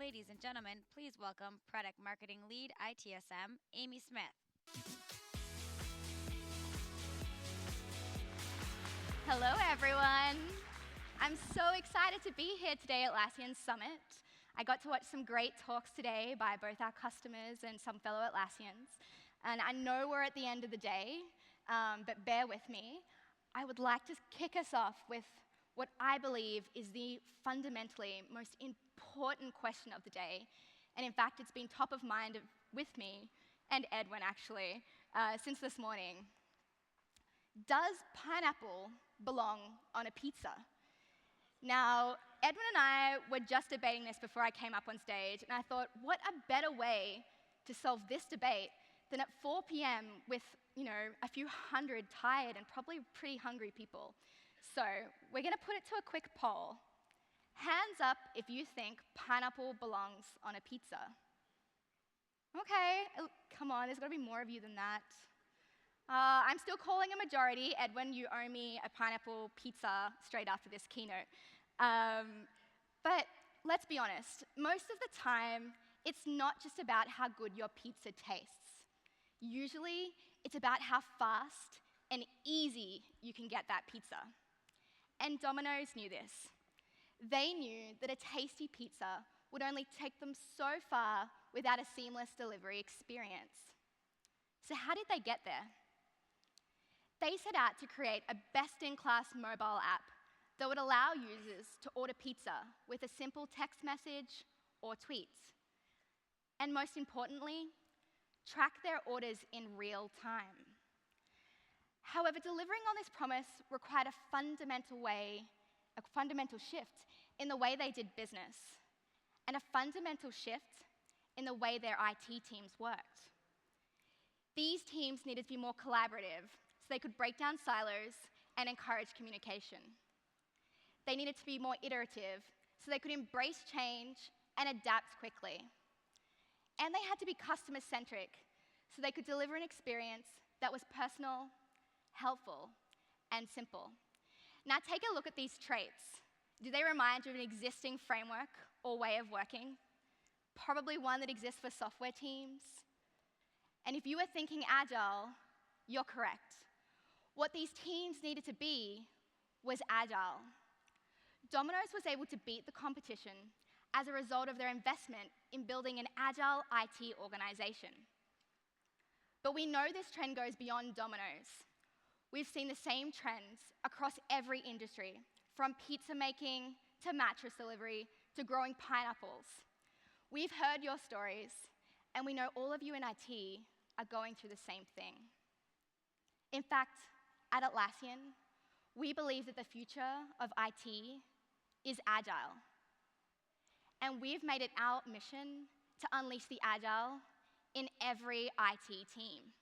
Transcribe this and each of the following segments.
Ladies and gentlemen, please welcome Product Marketing Lead ITSM, Amy Smith. Hello, everyone. I'm so excited to be here today at Atlassian Summit. I got to watch some great talks today by both our customers and some fellow Atlassians. And I know we're at the end of the day, but bear with me. I would like to kick us off with what I believe is the fundamentally most important question of the day. And in fact, it's been top of mind with me and Edwin, actually, since this morning. Does pineapple belong on a pizza? Now, Edwin and I were just debating this before I came up on stage, and I thought, what a better way to solve this debate than at 4 p.m. with, a few hundred tired and probably pretty hungry people. So we're going to put it to a quick poll. Hands up if you think pineapple belongs on a pizza. OK, come on, there's got to be more of you than that. I'm still calling a majority. Edwin, you owe me a pineapple pizza straight after this keynote. But let's be honest, most of the time, it's not just about how good your pizza tastes. Usually, it's about how fast and easy you can get that pizza. And Domino's knew this. They knew that a tasty pizza would only take them so far without a seamless delivery experience. So how did they get there? They set out to create a best-in-class mobile app that would allow users to order pizza with a simple text message or tweets. And most importantly, track their orders in real time. However, delivering on this promise required a fundamental shift in the way they did business, and a fundamental shift in the way their IT teams worked. These teams needed to be more collaborative so they could break down silos and encourage communication. They needed to be more iterative so they could embrace change and adapt quickly. And they had to be customer-centric so they could deliver an experience that was personal, helpful, and simple. Now take a look at these traits. Do they remind you of an existing framework or way of working? Probably one that exists for software teams. And if you were thinking agile, you're correct. What these teams needed to be was agile. Domino's was able to beat the competition as a result of their investment in building an agile IT organization. But we know this trend goes beyond Domino's. We've seen the same trends across every industry, from pizza making to mattress delivery to growing pineapples. We've heard your stories, and we know all of you in IT are going through the same thing. In fact, at Atlassian, we believe that the future of IT is agile. And we've made it our mission to unleash the agile in every IT team.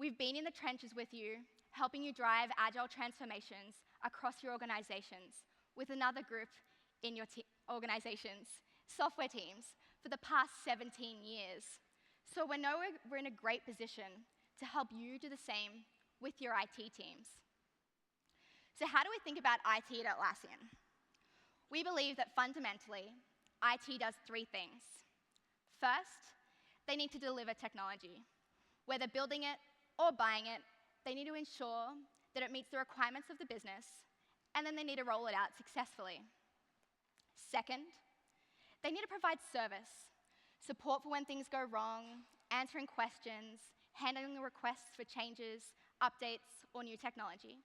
We've been in the trenches with you, helping you drive agile transformations across your organizations with another group in your organizations, software teams, for the past 17 years. So we know we're in a great position to help you do the same with your IT teams. So how do we think about IT at Atlassian? We believe that fundamentally, IT does three things. First, they need to deliver technology. Whether building it or buying it, they need to ensure that it meets the requirements of the business, and then they need to roll it out successfully. Second, they need to provide service, support for when things go wrong, answering questions, handling the requests for changes, updates, or new technology.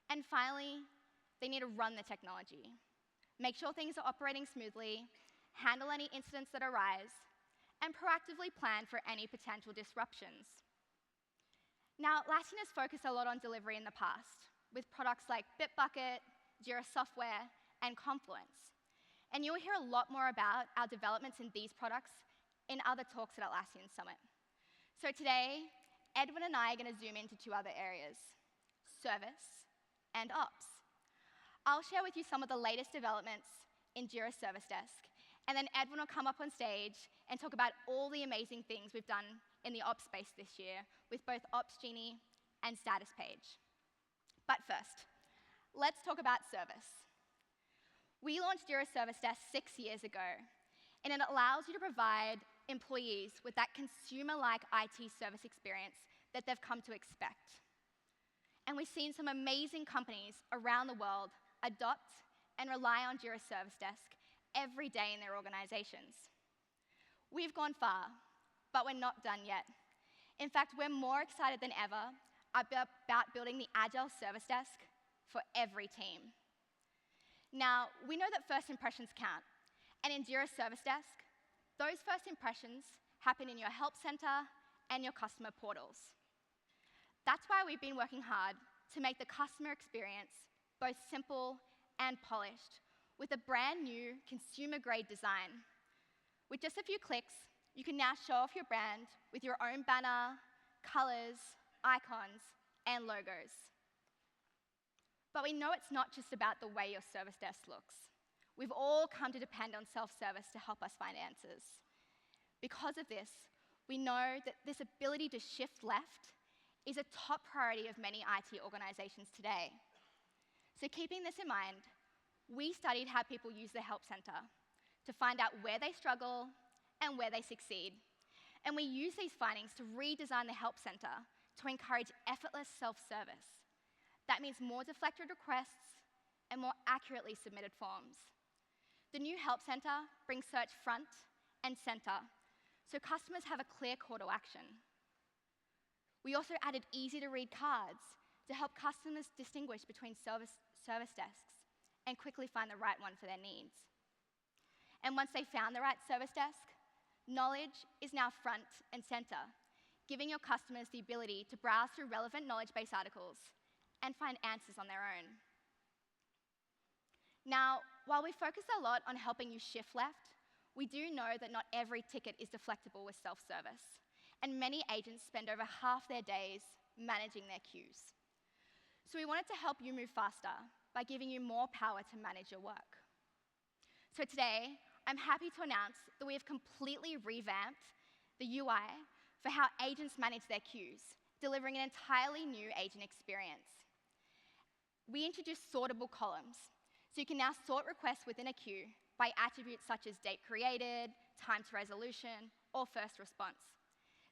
And finally, they need to run the technology, make sure things are operating smoothly, handle any incidents that arise, and proactively plan for any potential disruptions. Now, Atlassian has focused a lot on delivery in the past, with products like Bitbucket, Jira Software, and Confluence. And you'll hear a lot more about our developments in these products in other talks at Atlassian Summit. So today, Edwin and I are going to zoom into two other areas, service and ops. I'll share with you some of the latest developments in Jira Service Desk, and then Edwin will come up on stage and talk about all the amazing things we've done in the ops space this year with both Opsgenie and Statuspage. But first, let's talk about service. We launched Jira Service Desk 6 years ago, And it allows you to provide employees with that consumer-like IT service experience that they've come to expect. And we've seen some amazing companies around the world adopt and rely on Jira Service Desk every day in their organizations. We've gone far, but we're not done yet. In fact, we're more excited than ever about building the agile service desk for every team. Now, we know that first impressions count, and in Jira Service Desk, those first impressions happen in your help center and your customer portals. That's why we've been working hard to make the customer experience both simple and polished with a brand new consumer-grade design. With just a few clicks, you can now show off your brand with your own banner, colors, icons, and logos. But we know it's not just about the way your service desk looks. We've all come to depend on self-service to help us find answers. Because of this, we know that this ability to shift left is a top priority of many IT organizations today. So keeping this in mind, we studied how people use the Help Center to find out where they struggle and where they succeed. And we use these findings to redesign the Help Center to encourage effortless self-service. That means more deflected requests and more accurately submitted forms. The new Help Center brings search front and center, so customers have a clear call to action. We also added easy-to-read cards to help customers distinguish between service desks and quickly find the right one for their needs. And once they found the right service desk, knowledge is now front and center, giving your customers the ability to browse through relevant knowledge-based articles and find answers on their own. Now, while we focus a lot on helping you shift left, we do know that not every ticket is deflectable with self-service, and many agents spend over half their days managing their queues. So we wanted to help you move faster by giving you more power to manage your work. So today, I'm happy to announce that we have completely revamped the UI for how agents manage their queues, delivering an entirely new agent experience. We introduced sortable columns, so you can now sort requests within a queue by attributes such as date created, time to resolution, or first response.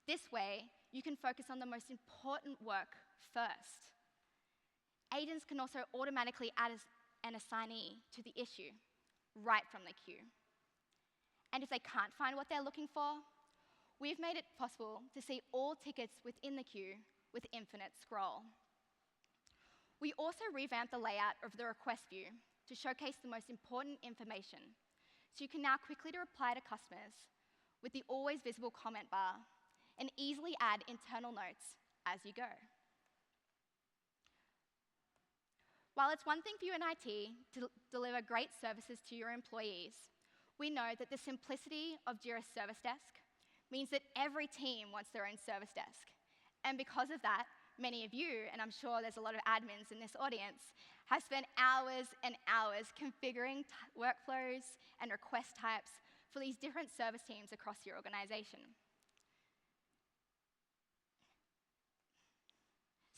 This way, you can focus on the most important work first. Agents can also automatically add an assignee to the issue right from the queue. And if they can't find what they're looking for, we've made it possible to see all tickets within the queue with infinite scroll. We also revamped the layout of the request view to showcase the most important information, so you can now quickly reply to customers with the always visible comment bar and easily add internal notes as you go. While it's one thing for you in IT to deliver great services to your employees, we know that the simplicity of Jira Service Desk means that every team wants their own service desk. And because of that, many of you, and I'm sure there's a lot of admins in this audience, have spent hours and hours configuring workflows and request types for these different service teams across your organization.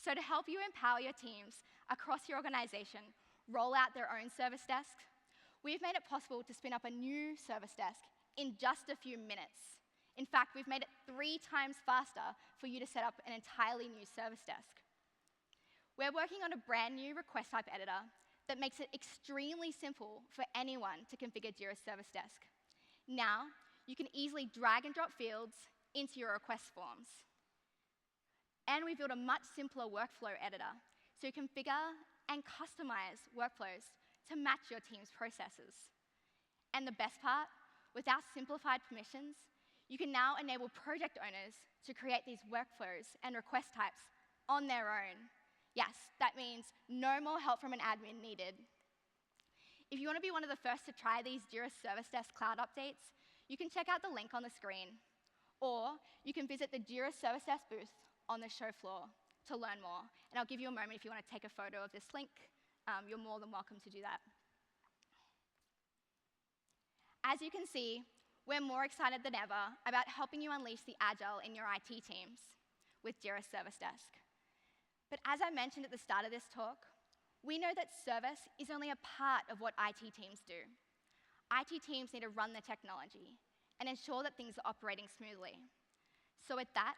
So to help you empower your teams across your organization roll out their own service desks, we've made it possible to spin up a new service desk in just a few minutes. In fact, we've made it 3 times faster for you to set up an entirely new service desk. We're working on a brand new request type editor that makes it extremely simple for anyone to configure Jira Service Desk. Now, you can easily drag and drop fields into your request forms. And we built a much simpler workflow editor, so you can configure and customize workflows to match your team's processes. And the best part, with our simplified permissions, you can now enable project owners to create these workflows and request types on their own. Yes, that means no more help from an admin needed. If you want to be one of the first to try these Jira Service Desk cloud updates, you can check out the link on the screen. Or you can visit the Jira Service Desk booth on the show floor to learn more. And I'll give you a moment if you want to take a photo of this link. You're more than welcome to do that. As you can see, we're more excited than ever about helping you unleash the agile in your IT teams with Jira Service Desk. But as I mentioned at the start of this talk, we know that service is only a part of what IT teams do. IT teams need to run the technology and ensure that things are operating smoothly. So with that,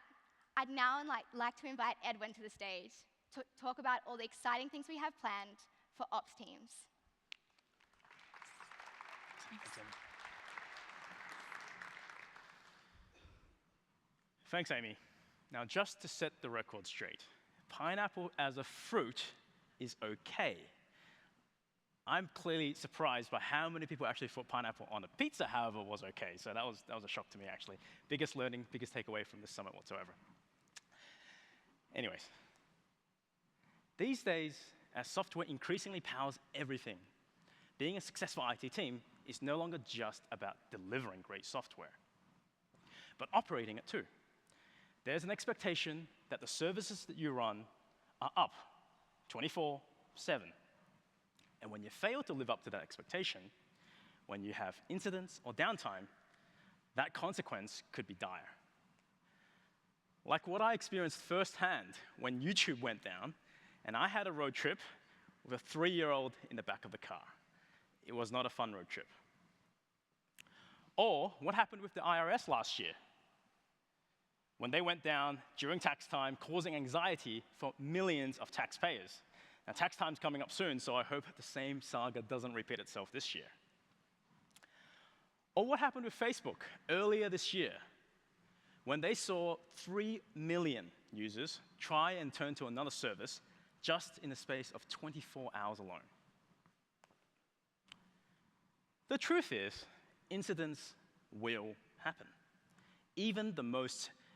I'd now like to invite Edwin to the stage to talk about all the exciting things we have planned for ops teams. Thanks, Amy. Now, just to set the record straight, pineapple as a fruit is okay. I'm clearly surprised by how many people actually thought pineapple on a pizza, however, was okay. So that was a shock to me, actually. Biggest learning, biggest takeaway from this summit whatsoever. Anyways, these days, as software increasingly powers everything, being a successful IT team is no longer just about delivering great software, but operating it too. There's an expectation that the services that you run are up 24/7. And when you fail to live up to that expectation, when you have incidents or downtime, that consequence could be dire. Like what I experienced firsthand when YouTube went down, and I had a road trip with a 3-year-old in the back of the car. It was not a fun road trip. Or what happened with the IRS last year, when they went down during tax time, causing anxiety for millions of taxpayers. Now, tax time's coming up soon, so I hope the same saga doesn't repeat itself this year. Or what happened with Facebook earlier this year, when they saw 3 million users try and turn to another service just in the space of 24 hours alone. The truth is, incidents will happen. Even the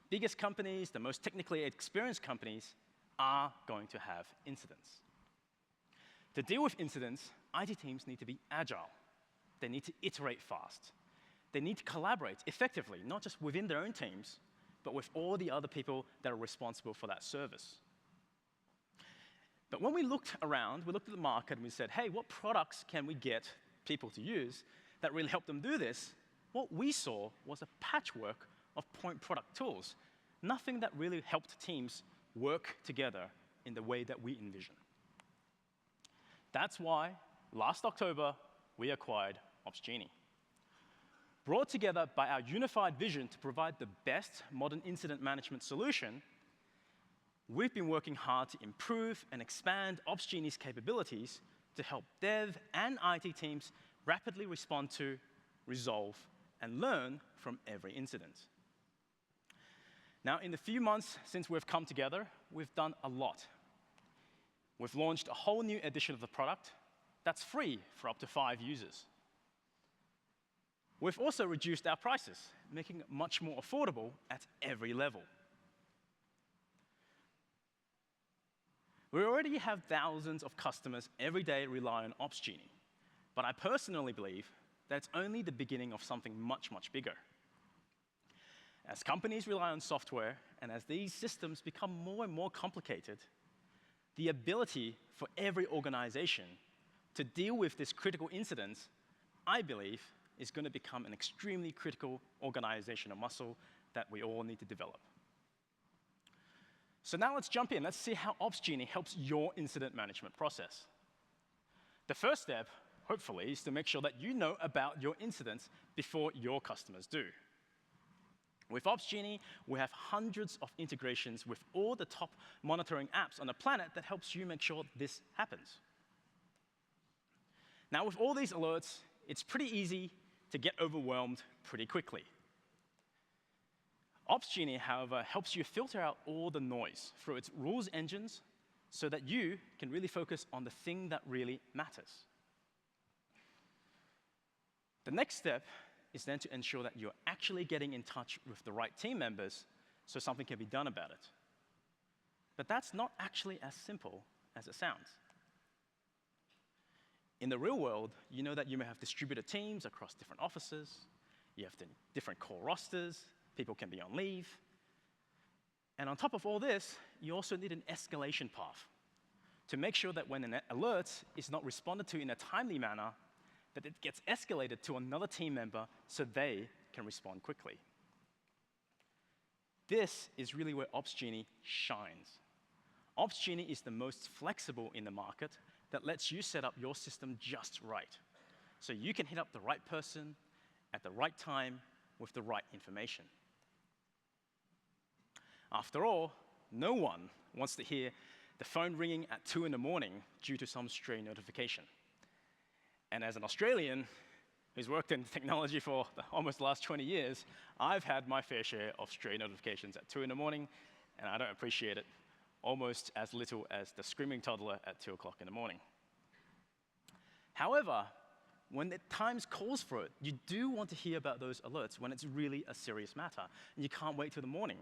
biggest companies, the most technically experienced companies, are going to have incidents. To deal with incidents, IT teams need to be agile. They need to iterate fast. They need to collaborate effectively, not just within their own teams, but with all the other people that are responsible for that service. But when we looked around, we looked at the market and we said, hey, what products can we get people to use that really help them do this? What we saw was a patchwork of point product tools, nothing that really helped teams work together in the way that we envision. That's why last October, we acquired Opsgenie. Brought together by our unified vision to provide the best modern incident management solution, we've been working hard to improve and expand Opsgenie's capabilities to help dev and IT teams rapidly respond to, resolve, and learn from every incident. Now, in the few months since we've come together, we've done a lot. We've launched a whole new edition of the product that's free for up to 5 users. We've also reduced our prices, making it much more affordable at every level. We already have thousands of customers every day rely on Opsgenie, but I personally believe that it's only the beginning of something much, much bigger. As companies rely on software, and as these systems become more and more complicated, the ability for every organization to deal with this critical incidents, I believe, is going to become an extremely critical organizational muscle that we all need to develop. So now let's jump in. Let's see how Opsgenie helps your incident management process. The first step, hopefully, is to make sure that you know about your incidents before your customers do. With Opsgenie, we have hundreds of integrations with all the top monitoring apps on the planet that helps you make sure this happens. Now, with all these alerts, it's pretty easy to get overwhelmed pretty quickly. Opsgenie, however, helps you filter out all the noise through its rules engines so that you can really focus on the thing that really matters. The next step is then to ensure that you're actually getting in touch with the right team members so something can be done about it. But that's not actually as simple as it sounds. In the real world, you know that you may have distributed teams across different offices, you have different core rosters, people can be on leave. And on top of all this, you also need an escalation path to make sure that when an alert is not responded to in a timely manner, that it gets escalated to another team member so they can respond quickly. This is really where Opsgenie shines. Opsgenie is the most flexible in the market that lets you set up your system just right. so you can hit up the right person at the right time with the right information. After all, no one wants to hear the phone ringing at 2 in the morning due to some stray notification. And as an Australian who's worked in technology for almost the last 20 years, I've had my fair share of stray notifications at 2 in the morning, and I don't appreciate it almost as little as the screaming toddler at 2 o'clock in the morning. However, when the times calls for it, you do want to hear about those alerts when it's really a serious matter, and you can't wait till the morning.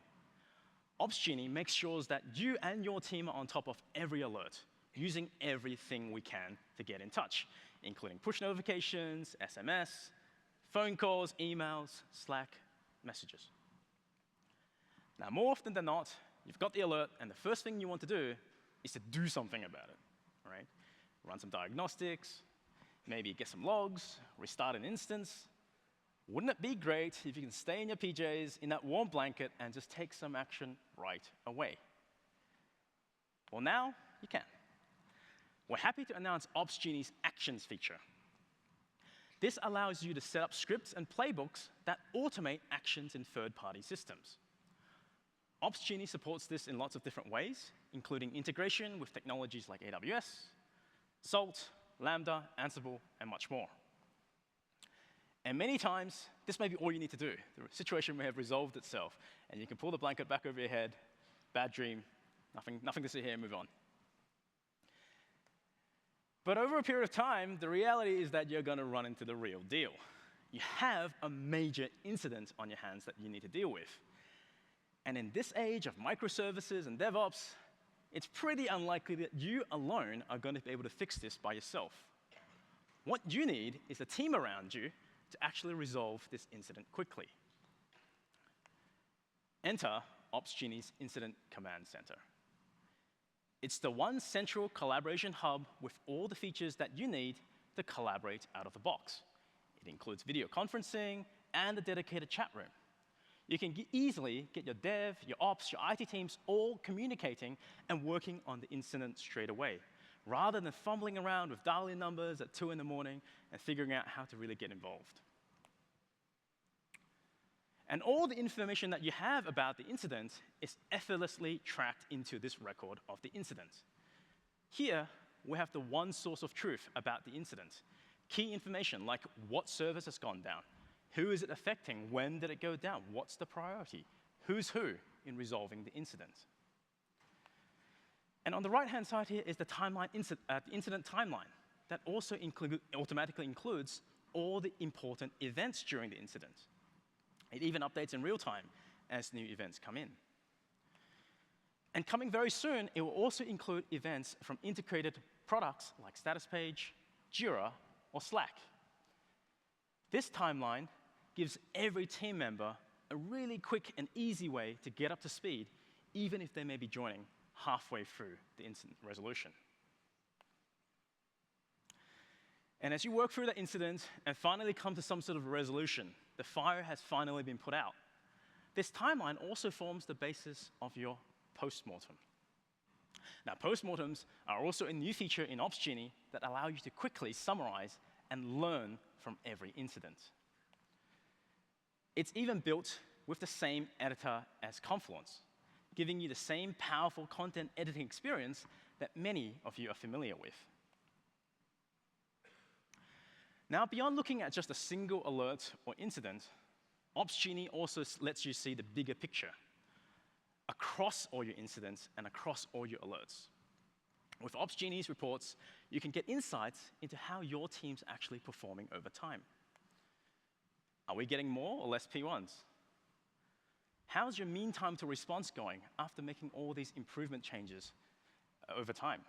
Opsgenie makes sure that you and your team are on top of every alert, using everything we can to get in touch, including push notifications, SMS, phone calls, emails, Slack, messages. Now, more often than not, you've got the alert, and the first thing you want to do is to do something about it, right? Run some diagnostics, maybe get some logs, restart an instance. Wouldn't it be great if you can stay in your PJs in that warm blanket and just take some action right away? Well, now you can. We're happy to announce Opsgenie's Actions feature. This allows you to set up scripts and playbooks that automate actions in third-party systems. Opsgenie supports this in lots of different ways, including integration with technologies like AWS, Salt, Lambda, Ansible, and much more. And many times, this may be all you need to do. The situation may have resolved itself, and you can pull the blanket back over your head, bad dream, nothing to see here, move on. But over a period of time, the reality is that you're going to run into the real deal. You have a major incident on your hands that you need to deal with. And in this age of microservices and DevOps, it's pretty unlikely that you alone are going to be able to fix this by yourself. What you need is a team around you to actually resolve this incident quickly. Enter Opsgenie's Incident Command Center. It's the one central collaboration hub with all the features that you need to collaborate out of the box. It includes video conferencing and a dedicated chat room. You can easily get your dev, your ops, your IT teams all communicating and working on the incident straight away, rather than fumbling around with dial-in numbers at 2 in the morning and figuring out how to really get involved. And all the information that you have about the incident is effortlessly tracked into this record of the incident. Here, we have the one source of truth about the incident. Key information like what service has gone down, who is it affecting, when did it go down, what's the priority, who's who in resolving the incident. And on the right-hand side here is the incident timeline that also automatically includes all the important events during the incident. It even updates in real time as new events come in. And coming very soon, it will also include events from integrated products like Statuspage, Jira, or Slack. This timeline gives every team member a really quick and easy way to get up to speed, even if they may be joining halfway through the incident resolution. And as you work through that incident and finally come to some sort of resolution, the fire has finally been put out. This timeline also forms the basis of your postmortem. Now, postmortems are also a new feature in Opsgenie that allow you to quickly summarize and learn from every incident. It's even built with the same editor as Confluence, giving you the same powerful content editing experience that many of you are familiar with. Now, beyond looking at just a single alert or incident, Opsgenie also lets you see the bigger picture across all your incidents and across all your alerts. With Opsgenie's reports, you can get insights into how your team's actually performing over time. Are we getting more or less P1s? How's your mean time to response going after making all these improvement changes over time?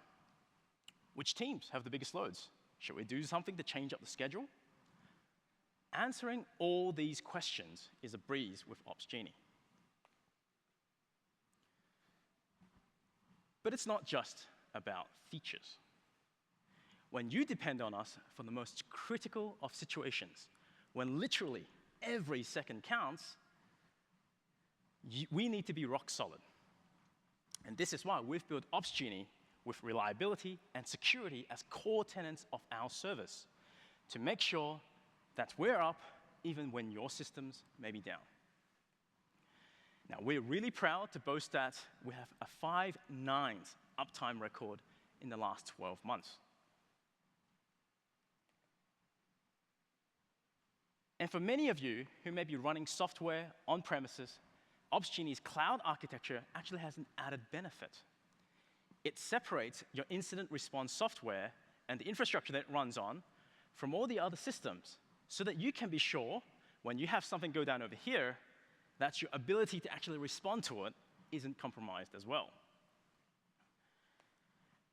Which teams have the biggest loads? Should we do something to change up the schedule? Answering all these questions is a breeze with Opsgenie. But it's not just about features. When you depend on us for the most critical of situations, when literally every second counts, we need to be rock solid. And this is why we've built Opsgenie with reliability and security as core tenets of our service. to make sure that we're up even when your systems may be down. Now, we're really proud to boast that we have a 5 nines uptime record in the last 12 months. And for many of you who may be running software on premises, Opsgenie's cloud architecture actually has an added benefit. It separates your incident response software and the infrastructure that it runs on from all the other systems so that you can be sure when you have something go down over here, that your ability to actually respond to it isn't compromised as well.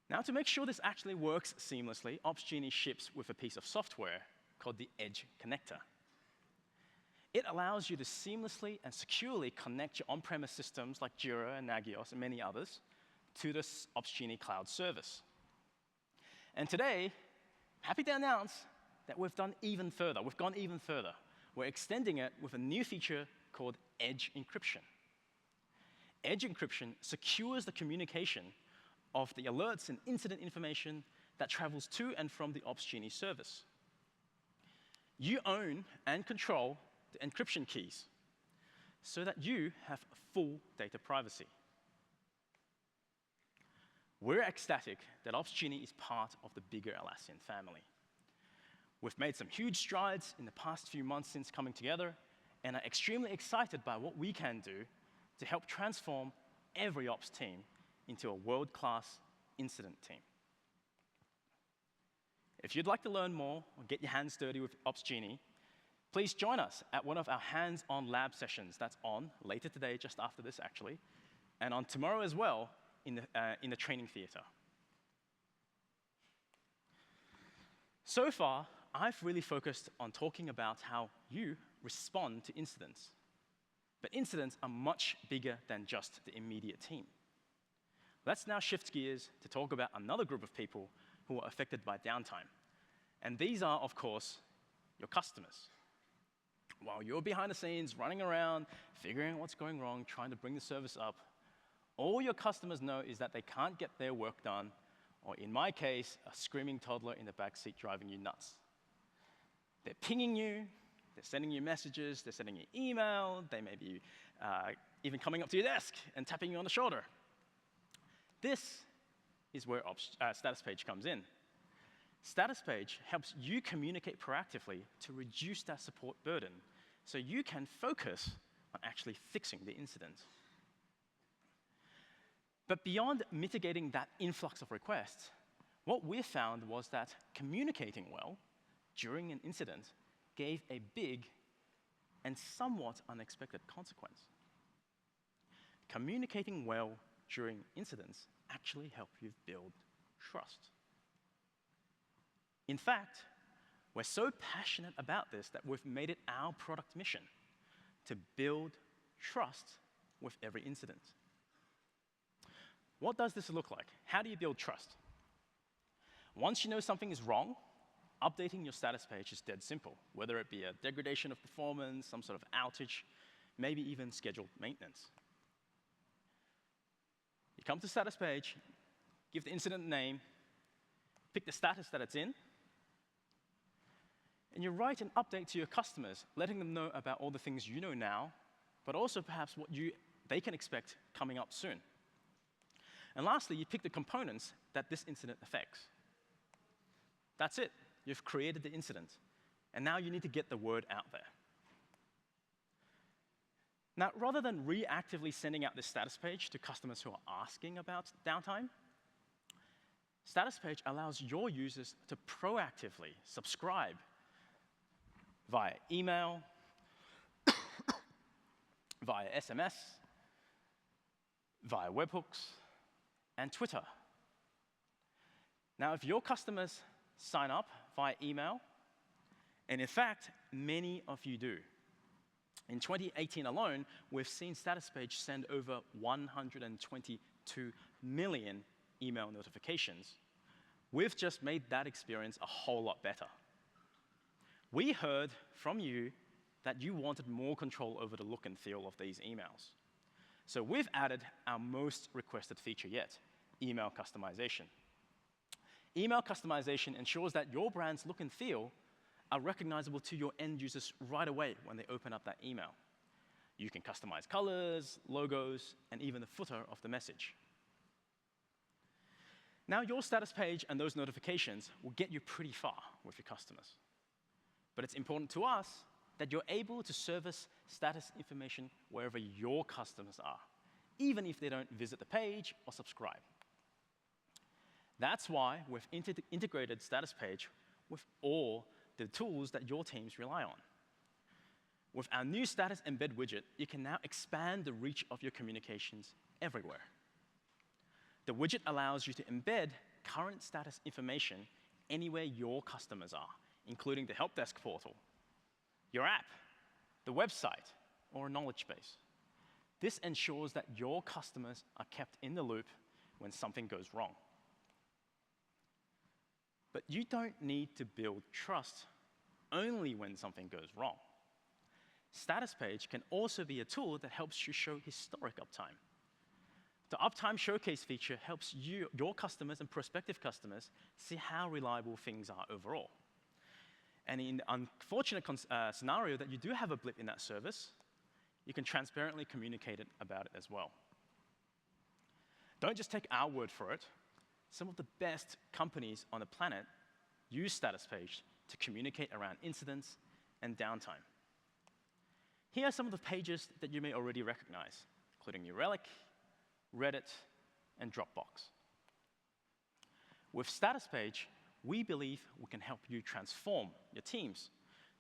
Now, to make sure this actually works seamlessly, Opsgenie ships with a piece of software called the Edge Connector. It allows you to seamlessly and securely connect your on-premise systems like Jira and Nagios and many others to this Opsgenie cloud service. And today, happy to announce that we've gone even further. We're extending it with a new feature called Edge Encryption. Edge Encryption secures the communication of the alerts and incident information that travels to and from the Opsgenie service. You own and control the encryption keys so that you have full data privacy. We're ecstatic that Opsgenie is part of the bigger Atlassian family. We've made some huge strides in the past few months since coming together, and are extremely excited by what we can do to help transform every ops team into a world-class incident team. If you'd like to learn more or get your hands dirty with Opsgenie, please join us at one of our hands-on lab sessions that's on later today, just after this actually, and on tomorrow as well in the training theater. So far, I've really focused on talking about how you respond to incidents. But incidents are much bigger than just the immediate team. Let's now shift gears to talk about another group of people who are affected by downtime. And these are, of course, your customers. While you're behind the scenes, running around, figuring out what's going wrong, trying to bring the service up, all your customers know is that they can't get their work done, or in my case, a screaming toddler in the backseat driving you nuts. They're pinging you, they're sending you messages, they're sending you email, they may be even coming up to your desk and tapping you on the shoulder. This is where Statuspage comes in. Statuspage helps you communicate proactively to reduce that support burden so you can focus on actually fixing the incident. But beyond mitigating that influx of requests, what we found was that communicating well during an incident gave a big and somewhat unexpected consequence. Communicating well during incidents actually help you build trust. In fact, we're so passionate about this that we've made it our product mission to build trust with every incident. What does this look like? How do you build trust? Once you know something is wrong, updating your status page is dead simple, whether it be a degradation of performance, some sort of outage, maybe even scheduled maintenance. You come to status page, give the incident a name, pick the status that it's in, and you write an update to your customers, letting them know about all the things you know now, but also perhaps what they can expect coming up soon. And lastly, you pick the components that this incident affects. That's it. You've created the incident. And now you need to get the word out there. Now, rather than reactively sending out this status page to customers who are asking about downtime, status page allows your users to proactively subscribe via email, via SMS, via webhooks, and Twitter. Now, if your customers sign up via email, and in fact, many of you do. In 2018 alone, we've seen Statuspage send over 122 million email notifications. We've just made that experience a whole lot better. We heard from you that you wanted more control over the look and feel of these emails. So we've added our most requested feature yet, email customization. Email customization ensures that your brand's look and feel are recognizable to your end users right away when they open up that email. You can customize colors, logos, and even the footer of the message. Now, your status page and those notifications will get you pretty far with your customers. But it's important to us that you're able to service status information wherever your customers are, even if they don't visit the page or subscribe. That's why we've integrated Statuspage with all the tools that your teams rely on. With our new Status Embed widget, you can now expand the reach of your communications everywhere. The widget allows you to embed current status information anywhere your customers are, including the help desk portal, your app, the website, or a knowledge base. This ensures that your customers are kept in the loop when something goes wrong. But you don't need to build trust only when something goes wrong. Statuspage can also be a tool that helps you show historic uptime. The Uptime Showcase feature helps your customers and prospective customers see how reliable things are overall. And in the unfortunate scenario that you do have a blip in that service, you can transparently communicate about it as well. Don't just take our word for it. Some of the best companies on the planet use Statuspage to communicate around incidents and downtime. Here are some of the pages that you may already recognize, including New Relic, Reddit, and Dropbox. With Statuspage, we believe we can help you transform your teams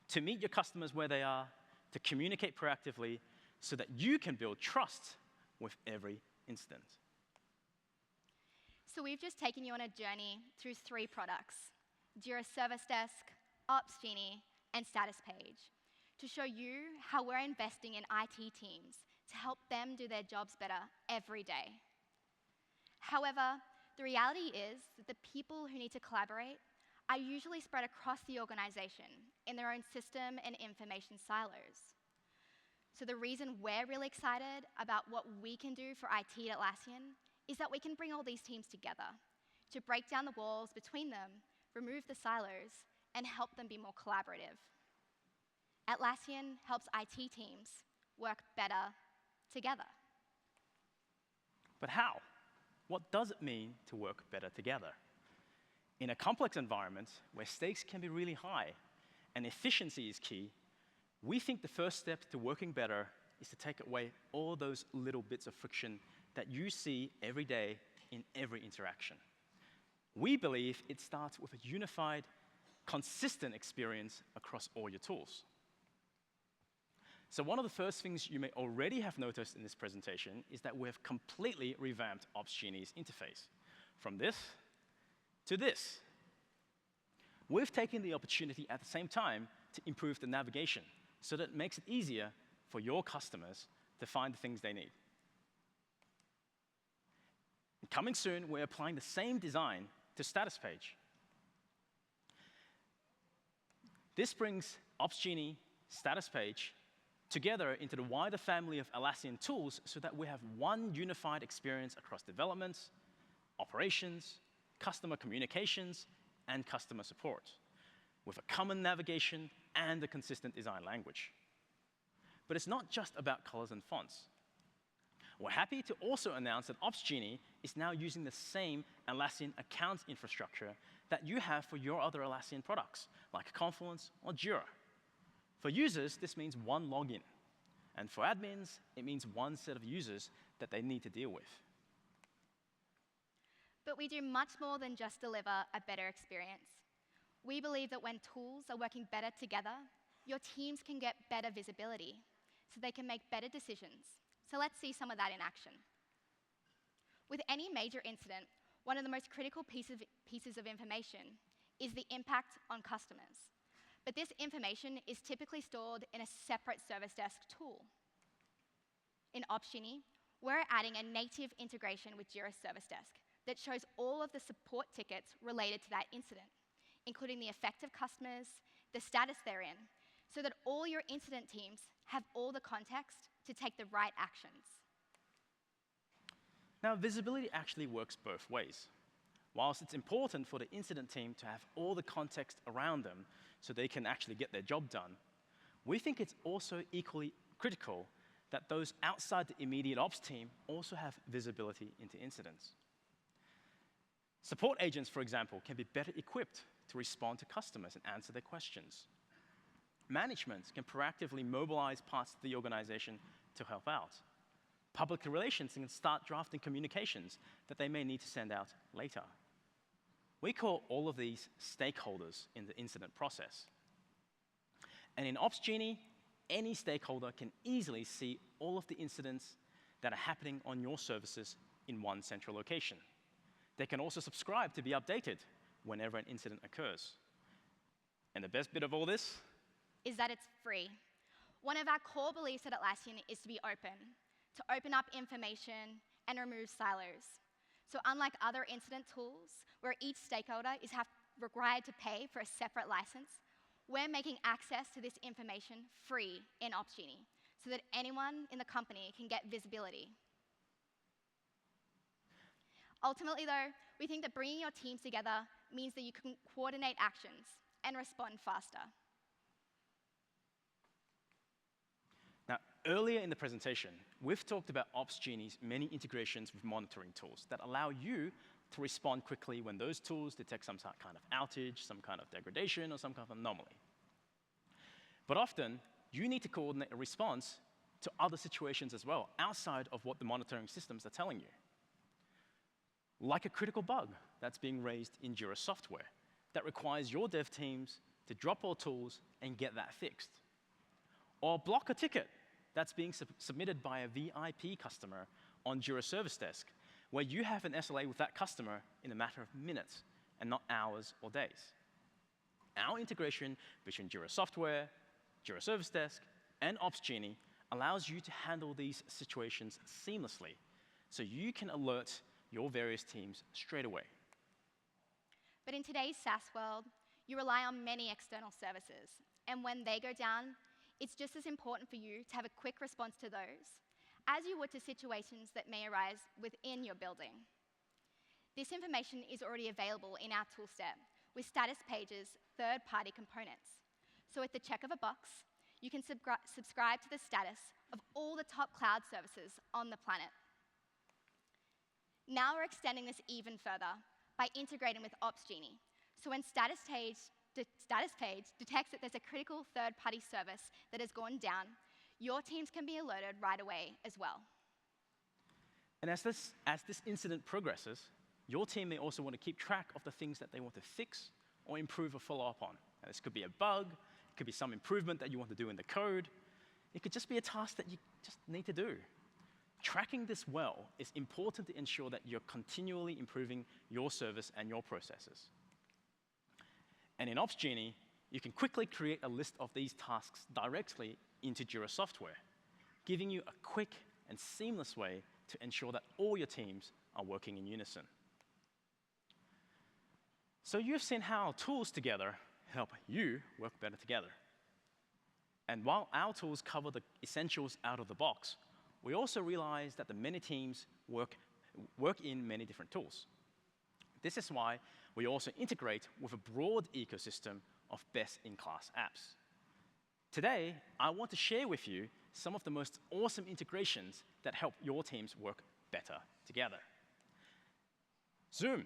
to meet your customers where they are, to communicate proactively, so that you can build trust with every incident. So we've just taken you on a journey through 3 products, Jira Service Desk, Opsgenie, and Statuspage, to show you how we're investing in IT teams to help them do their jobs better every day. However, the reality is that the people who need to collaborate are usually spread across the organization in their own system and information silos. So the reason we're really excited about what we can do for IT at Atlassian is that we can bring all these teams together to break down the walls between them, remove the silos, and help them be more collaborative. Atlassian helps IT teams work better together. But how? What does it mean to work better together? In a complex environment where stakes can be really high and efficiency is key, we think the first step to working better is to take away all those little bits of friction that you see every day in every interaction. We believe it starts with a unified, consistent experience across all your tools. So one of the first things you may already have noticed in this presentation is that we have completely revamped Opsgenie's interface. From this to this. We've taken the opportunity at the same time to improve the navigation so that it makes it easier for your customers to find the things they need. And coming soon, we're applying the same design to Statuspage. This brings Opsgenie, Statuspage, together into the wider family of Atlassian tools so that we have one unified experience across development, operations, customer communications, and customer support, with a common navigation and a consistent design language. But it's not just about colors and fonts. We're happy to also announce that Opsgenie is now using the same Atlassian account infrastructure that you have for your other Atlassian products, like Confluence or Jira. For users, this means one login. And for admins, it means one set of users that they need to deal with. But we do much more than just deliver a better experience. We believe that when tools are working better together, your teams can get better visibility, so they can make better decisions. So let's see some of that in action. With any major incident, one of the most critical pieces of information is the impact on customers. But this information is typically stored in a separate service desk tool. In Opsgenie, we're adding a native integration with Jira Service Desk that shows all of the support tickets related to that incident, including the affected customers, the status they're in, so that all your incident teams have all the context to take the right actions. Now, visibility actually works both ways. Whilst it's important for the incident team to have all the context around them so they can actually get their job done, we think it's also equally critical that those outside the immediate ops team also have visibility into incidents. Support agents, for example, can be better equipped to respond to customers and answer their questions. Management can proactively mobilize parts of the organization to help out. Public relations can start drafting communications that they may need to send out later. We call all of these stakeholders in the incident process. And in Opsgenie, any stakeholder can easily see all of the incidents that are happening on your services in one central location. They can also subscribe to be updated whenever an incident occurs. And the best bit of all this is that it's free. One of our core beliefs at Atlassian is to be open up information and remove silos. So unlike other incident tools, where each stakeholder is required to pay for a separate license, we're making access to this information free in Opsgenie, so that anyone in the company can get visibility. Ultimately, though, we think that bringing your teams together means that you can coordinate actions and respond faster. Now, earlier in the presentation, we've talked about Opsgenie's many integrations with monitoring tools that allow you to respond quickly when those tools detect some kind of outage, some kind of degradation, or some kind of anomaly. But often, you need to coordinate a response to other situations as well, outside of what the monitoring systems are telling you. Like a critical bug that's being raised in Jira software that requires your dev teams to drop all tools and get that fixed. Or block a ticket that's being submitted by a VIP customer on Jira Service Desk, where you have an SLA with that customer in a matter of minutes and not hours or days. Our integration between Jira Software, Jira Service Desk, and Opsgenie allows you to handle these situations seamlessly, so you can alert your various teams straight away. But in today's SaaS world, you rely on many external services, and when they go down, it's just as important for you to have a quick response to those as you would to situations that may arise within your building. This information is already available in our toolset with Statuspage's third-party components. So with the check of a box, you can subscribe to the status of all the top cloud services on the planet. Now we're extending this even further by integrating with Opsgenie. So when Statuspage detects that there's a critical third-party service that has gone down, your teams can be alerted right away as well. And as this incident progresses, your team may also want to keep track of the things that they want to fix or improve or follow up on. Now, this could be a bug, it could be some improvement that you want to do in the code. It could just be a task that you just need to do. Tracking this well is important to ensure that you're continually improving your service and your processes. And in Opsgenie, you can quickly create a list of these tasks directly into Jira software, giving you a quick and seamless way to ensure that all your teams are working in unison. So you've seen how tools together help you work better together. And while our tools cover the essentials out of the box, we also realize that the many teams work in many different tools. This is why we also integrate with a broad ecosystem of best-in-class apps. Today, I want to share with you some of the most awesome integrations that help your teams work better together. Zoom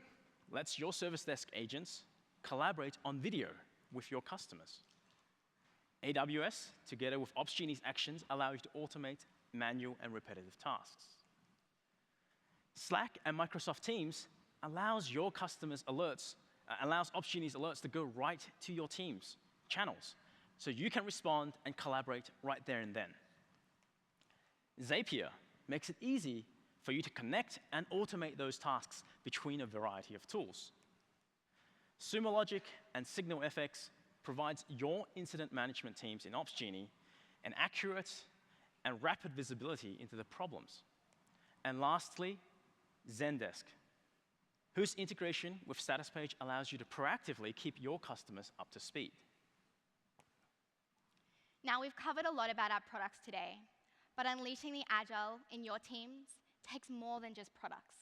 lets your service desk agents collaborate on video with your customers. AWS, together with Opsgenie's actions, allow you to automate manual and repetitive tasks. Slack and Microsoft Teams allows your customers' alerts, allows Opsgenie's alerts to go right to your team's channels, so you can respond and collaborate right there and then. Zapier makes it easy for you to connect and automate those tasks between a variety of tools. Sumo Logic and SignalFX provides your incident management teams in Opsgenie an accurate and rapid visibility into the problems. And lastly, Zendesk, whose integration with Statuspage allows you to proactively keep your customers up to speed. Now, we've covered a lot about our products today, but unleashing the agile in your teams takes more than just products.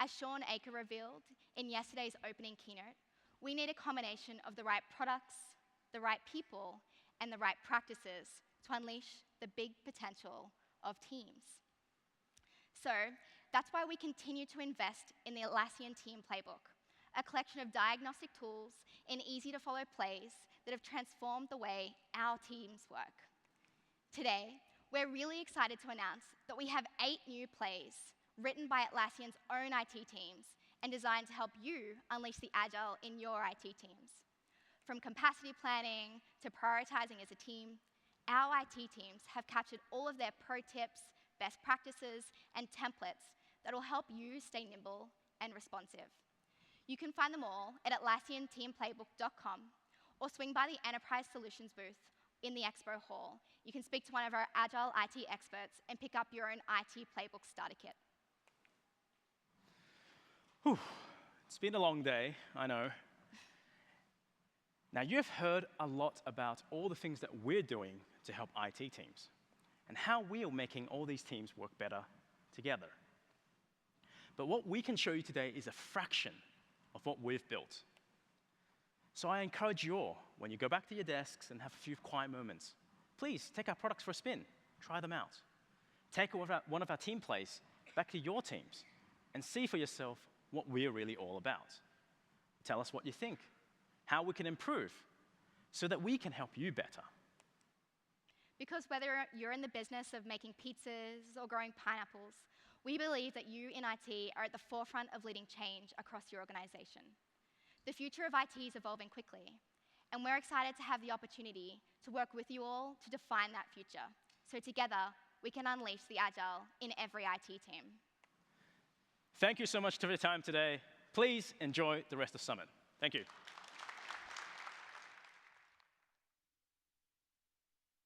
As Sean Aker revealed in yesterday's opening keynote, we need a combination of the right products, the right people, and the right practices to unleash the big potential of teams. So that's why we continue to invest in the Atlassian Team Playbook, a collection of diagnostic tools in easy-to-follow plays that have transformed the way our teams work. Today, we're really excited to announce that we have 8 new plays written by Atlassian's own IT teams and designed to help you unleash the agile in your IT teams. From capacity planning to prioritizing as a team, our IT teams have captured all of their pro tips, best practices, and templates that will help you stay nimble and responsive. You can find them all at atlassianteamplaybook.com or swing by the Enterprise Solutions booth in the Expo Hall. You can speak to one of our Agile IT experts and pick up your own IT Playbook starter kit. Whew. It's been a long day, I know. Now, you have heard a lot about all the things that we're doing to help IT teams and how we are making all these teams work better together. But what we can show you today is a fraction of what we've built. So I encourage you all, when you go back to your desks and have a few quiet moments, please take our products for a spin. Try them out. Take one of our team plays back to your teams and see for yourself what we're really all about. Tell us what you think, how we can improve, so that we can help you better. Because whether you're in the business of making pizzas or growing pineapples, we believe that you in IT are at the forefront of leading change across your organization. The future of IT is evolving quickly, and we're excited to have the opportunity to work with you all to define that future, so together we can unleash the agile in every IT team. Thank you so much for your time today. Please enjoy the rest of Summit. Thank you.